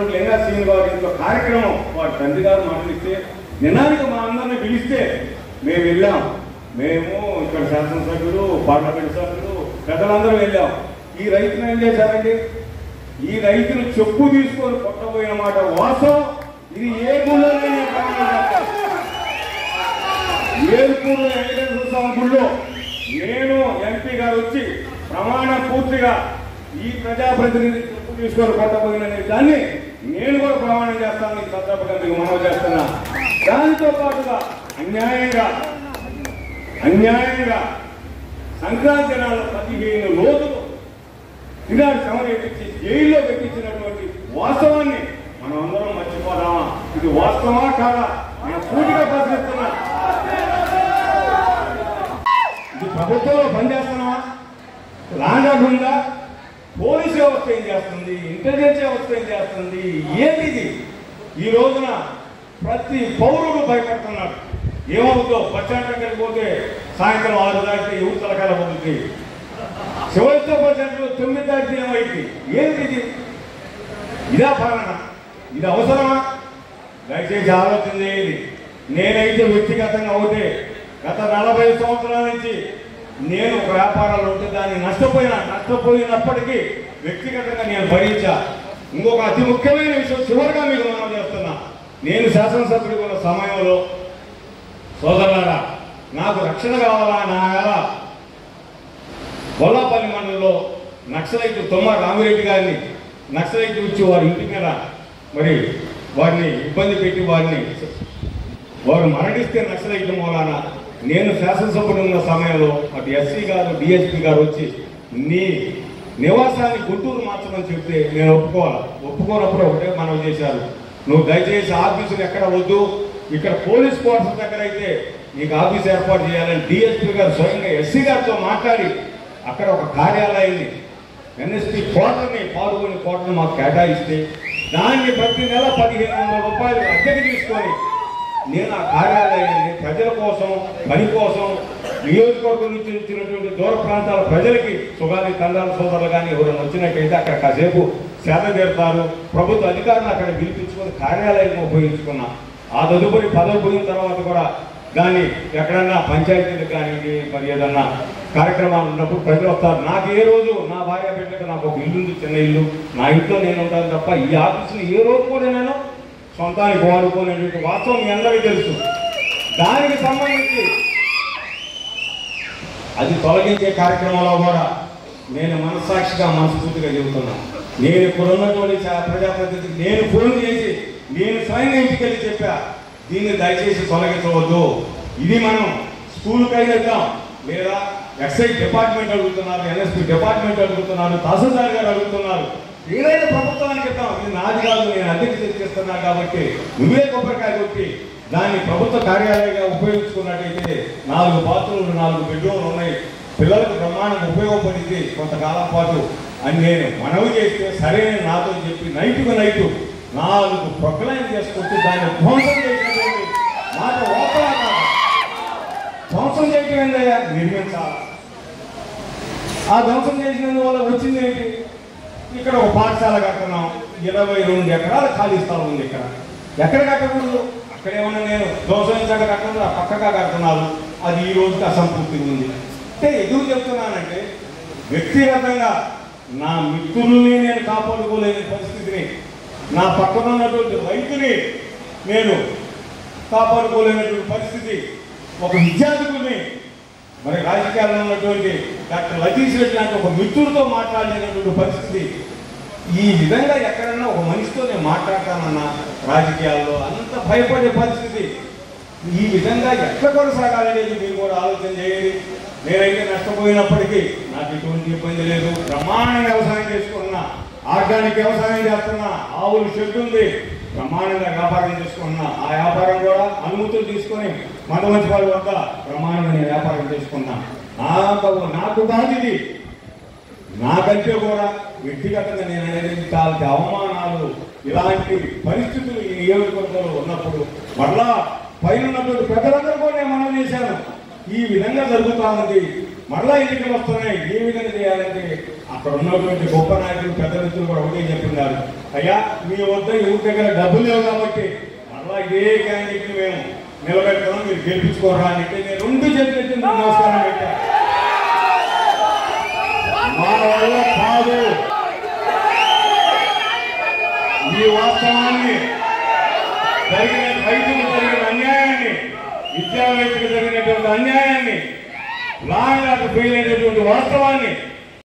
ఉన్నటువంటి లింగా శ్రీనివారు ఇంట్లో కార్యక్రమం వారి తండ్రి గారు మాట్లాడిస్తే నినానికి మా అందరినీ పిలిస్తే మేము వెళ్ళాం. మేము ఇక్కడ శాసనసభ్యులు, పార్లమెంట్ సభ్యులు, పెద్దలందరూ వెళ్ళాం. ఈ రైతును ఏం చేశారండి? ఈ రైతును చెప్పు తీసుకొని కొట్టబోయిన మాట వాస్తవం. ఇది ఏ గుళ్ళోనే ఏడుపూరు వెంకటేశ్వర స్వామి గుళ్ళో నేను ఎంపీ గారు వచ్చి ప్రమాణం పూర్తిగా ఈ ప్రజాప్రతినిధి చెప్పు తీసుకొని కొట్టబోయిన దాన్ని నేను కూడా ప్రమాణం చేస్తాను. ఈ సందర్భంగా మీకు మనవి చేస్తున్నా. దానితో పాటుగా అన్యాయంగా సంక్రాంతి నాడు 15 రోజులు ఇలాంటి శ్రమ ఎక్కించి జైల్లో పెట్టించినటువంటి వాస్తవాన్ని మనం అందరం మర్చిపోదామా? ఇది వాస్తవమా కాదా? నేను పూర్తిగా ప్రశ్నిస్తున్నా. ఇది ప్రభుత్వంలో పనిచేస్తున్నావా? లాండ్ ఉందా? పోలీసు వ్యవస్థ ఏం చేస్తుంది? ఇంటెలిజెన్స్ వ్యవస్థ ఏం చేస్తుంది? ఏంటిది? ఈ రోజున ప్రతి పౌరుడు భయపడుతున్నాడు. ఏమవుతుందో బస్టాండ్ దగ్గరికి పోతే సాయంత్రం 6 దాటితే యువత తలకాల పోతుంది. శివతో బస్టాండ్లో 9 దాటితే ఏమైంది? ఏంటిది? ఇదా పాలన? ఇది అవసరమా? దయచేసి ఆలోచన చేయండి. నేనైతే వ్యక్తిగతంగా ఒకటే, గత 40 సంవత్సరాల నుంచి నేను ఒక వ్యాపారాలు ఉంటే దాన్ని నష్టపోయినప్పటికీ వ్యక్తిగతంగా నేను భరించా. ఇంకొక అతి ముఖ్యమైన విషయం చివరిగా మీకు మనం చేస్తున్నా. నేను శాసనసభ్యుడిగా ఉన్న సమయంలో సోదరులారా, నాకు రక్షణ కావాలా? నా గొల్లాపల్లి మండలంలో నక్సలైట్ తొమ్మ రామిరెడ్డి గారిని నక్సలైట్ వచ్చి వారి ఇంటి మీద మరి వారిని ఇబ్బంది పెట్టి వారు మరణిస్తే నక్సలైట్ మూలాన నేను శాసనసభ్యుడు ఉన్న సమయంలో అటు ఎస్సీ గారు, డిఎస్పీ గారు వచ్చి నీ నివాసాన్ని గుంటూరు మార్చమని చెప్తే నేను ఒప్పుకోనప్పుడు ఒకటే మనవి చేశారు, నువ్వు దయచేసి ఆఫీసులు ఎక్కడ వద్దు, ఇక్కడ పోలీస్ క్వార్టర్స్ దగ్గర అయితే నీకు ఆఫీస్ ఏర్పాటు చేయాలని డిఎస్పీ గారు స్వయంగా ఎస్సీ గారితో మాట్లాడి అక్కడ ఒక కార్యాలయాన్ని ఎన్ఎస్పీ క్వార్టర్ని పాల్గొని క్వార్టర్ని మాకు కేటాయిస్తే దాన్ని ప్రతి నెల 1500 రూపాయలు అద్దెకి తీసుకొని నేను ఆ కార్యాలయాన్ని ప్రజల కోసం, పని కోసం, నియోజకవర్గం నుంచి వచ్చినటువంటి దూర ప్రాంతాల ప్రజలకి సుగాది తండాల సోదరులు కానీ ఎవరైనా వచ్చినట్టయితే అక్కడ కాసేపు సేద తీరుతారు. ప్రభుత్వ అధికారులు అక్కడ పిలిపించుకొని కార్యాలయాన్ని ఉపయోగించుకున్నా. ఆ తదుపరి పదవి పోయిన తర్వాత కూడా దాన్ని ఎక్కడన్నా పంచాయతీలకు కానీ మరి ఏదన్నా కార్యక్రమాలు ఉన్నప్పుడు ప్రజలు వస్తారు. నాకు ఏ రోజు నా భార్య బిడ్డకు నాకు ఒక ఇల్లు ఉంది, చిన్న ఇల్లు, నా ఇంట్లో నేను ఉంటాను తప్ప ఈ ఆఫీసుని ఏ రోజు కూడా నేను సొంతానికి వాడుకోనేటువంటి వాస్తవం మీ అందరికీ తెలుసు. దానికి సంబంధించి అది తొలగించే కార్యక్రమంలో కూడా నేను మనస్సాక్షిగా మనస్ఫూర్తిగా చెబుతున్నాను. నేను ఇప్పుడున్నటువంటి ప్రజాప్రతినిధికి నేను ఫోన్ చేసి నేను స్వయంగా ఇంటికి వెళ్ళి చెప్పా, దీన్ని దయచేసి తొలగించవద్దు. ఇది మనం స్కూల్కైనా వెళ్తాం, లేదా ఎక్సైజ్ డిపార్ట్మెంట్ అడుగుతున్నారు, ఎన్ఎస్పీ డిపార్ట్మెంట్ అడుగుతున్నారు, తహసీల్దార్ గారు అడుగుతున్నారు, ఏదైనా ప్రభుత్వానికి ఇద్దాం. ఇది నాది కాదు, నేను అధ్యక్ష చేస్తున్నా కాబట్టి నువ్వే కొబ్బరికాయ కొట్టి దాన్ని ప్రభుత్వ కార్యాలయంగా ఉపయోగించుకున్నట్టయితే 4 బాత్రూములు, 4 బెడ్రూమ్లు ఉన్నాయి, పిల్లలకు బ్రహ్మాండంగా ఉపయోగపడింది కొంతకాలం పాటు అని నేను మనవి చేస్తే సరే నాతో చెప్పి నైట్కు 4 ప్రొక్లైన్ చేసుకుంటూ దాన్ని ధ్వంసం చేసినటువంటి మాట ధ్వంసం చేయటం ఏందయ్యా? నిర్మించాలి. ఆ ధ్వంసం చేసినందువల్ల వచ్చింది ఏంటి? ఇక్కడ ఒక పాఠశాల కడుతున్నాం, 22 ఎకరాల ఖాళీ స్థలం ఉంది. ఎక్కడ కట్టకూడదు, అక్కడేమన్నా నేను ధ్వంసంగా కట్టకుండా పక్కగా కడుతున్నారు. అది ఈ రోజుకి అసంపూర్తిగా ఉంది. అంటే ఎందుకు చెప్తున్నానంటే వ్యక్తిగతంగా నా మిత్రుల్ని నేను కాపాడుకోలేని పరిస్థితిని, నా పక్కన ఉన్నటువంటి రైతుని నేను కాపాడుకోలేనటువంటి పరిస్థితి, ఒక విద్యార్థుల్ని మరి రాజకీయాల్లో ఉన్నటువంటి డాక్టర్ లతీష్ రెడ్డి లాంటి ఒక మిత్రుడితో మాట్లాడలేనటువంటి పరిస్థితి. ఈ విధంగా ఎక్కడన్నా ఒక మనిషితో నేను మాట్లాడతానన్నా రాజకీయాల్లో అంత భయపడే పరిస్థితి. ఈ విధంగా ఎట్లా కొనసాగాలనేది మీరు కూడా ఆలోచన చేయండి. నేనైతే నష్టపోయినప్పటికీ నాకు ఎటువంటి ఇబ్బంది లేదు. బ్రహ్మాండంగా వ్యవసాయం చేసుకున్నా, ఆర్గానిక్ వ్యవసాయం చేస్తున్నా, ఆవులు షెడ్ ఉంది, బ్రహ్మాండంగా వ్యాపారం చేసుకున్నా. ఆ వ్యాపారం కూడా అనుమతులు తీసుకొని మందమంచివారి వద్ద బ్రహ్మాండంగా నేను వ్యాపారం చేసుకున్నా. నాకు కాదు ఇది, నాకంటే కూడా వ్యక్తిగతంగా నేను అనేది చాలా అవమానాలు, ఇలాంటి పరిస్థితులు ఈ నియోజకవర్గంలో ఉన్నప్పుడు మరలా పైన ఉన్నటువంటి ప్రజలందరూ కూడా నేను మనం చేశాను. ఈ విధంగా జరుగుతూ ఉంది. మరలా ఎన్నికలు వస్తున్నాయి, ఏ విధంగా చేయాలంటే అక్కడ ఉన్నటువంటి గొప్ప నాయకులు పెద్ద వ్యక్తులు కూడా ఒకటే చెప్తున్నారు, అయ్యా మీ వద్ద ఎవరి దగ్గర డబ్బులు లేవు కాబట్టి మరలా ఇదే క్యాండిడేట్ మేము నిలబెడతాం, మీరు గెలిపించుకోరా అని అంటే నేను 2 చేతులు నమస్కారం పెట్టా. మా వల్ల కాదు, ఈ వాస్తవాన్ని జరిగిన రైతులకు జరిగిన అన్యాయాన్ని, విద్యావేత్తలకు జరిగినటువంటి అన్యాయాన్ని, లాంగ్ ఫెయిల్ అయినటువంటి వాస్తవాన్ని